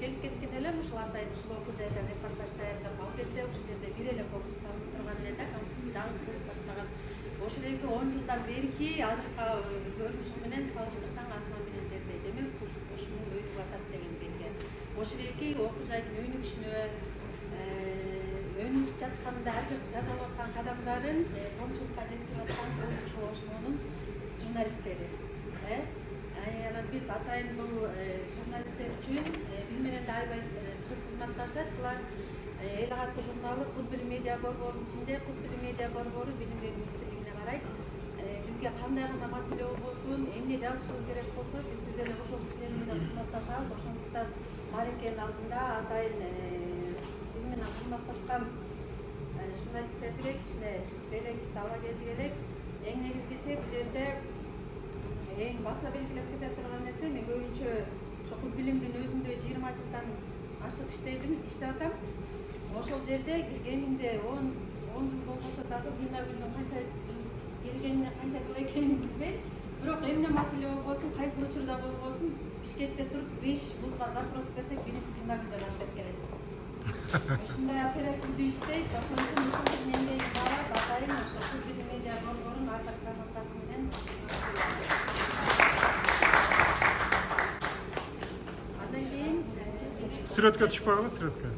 келип кеткен элем ушул атайын ушул окуу жайда репортаж даярдап ал кезде ушул жерде бир эле корпус салынып турган эле да, кампус жаңыртылып баштаган. Ошол эки 10 жылдан берки азыркы көрүнүшү менен салыштырсаң асман менен жердей. Демек бул ошонун өйнүп атат деген белги. Ошол эки окуу жайдын өнүгүшүнө өнүгүп жатканда ар бир жасалып аткан кадамдарын коомчулукка жеткирип аткан ошол ошонун журналисттери. Анан биз атайын бул журналисттер үчүн биз менен да аябай тыгыз кызматташат. Булар эл агартуу журналы Кут Билим медиа борборунун ичинде Кут Билим медиа борбору Билим берүү министрлигине карайт. Бизге кандай гана маселе болбосун, эмне жазышыбыз керек болсо, биз эле ошол кишилер менен кызматташабыз. Ошондуктан маарекенин алдында атайын биз менен кызматташкан журналисттерге кичине белегибизди ала келдик элек. Эң негизгиси бул жерде эң баса белгилеп кете турган нерсе, мен көбүнчө ошо Кут Билимдин өзүндө 20 жылдан ашык иштеп атам. Ошол жерде киргенимде 10 жыл болбосо дагы Зиннагүлдүн канча келгенине канча жыл экенин билбейм. Бирок эмне маселе болбосун, кайсы учурда болбосун, Бишкекте туруп 5 вузга запрос берсек, биринчи Зиннагүлдөн ачып келет. Ушундай оперативдүү иштейт. Ошон үчүн ушул биздин эмгеги баары атайын ошо Кут Билим медиа борборунун ардак грамотасы менен Сүрөткө түшүп калгыла, сүрөткө.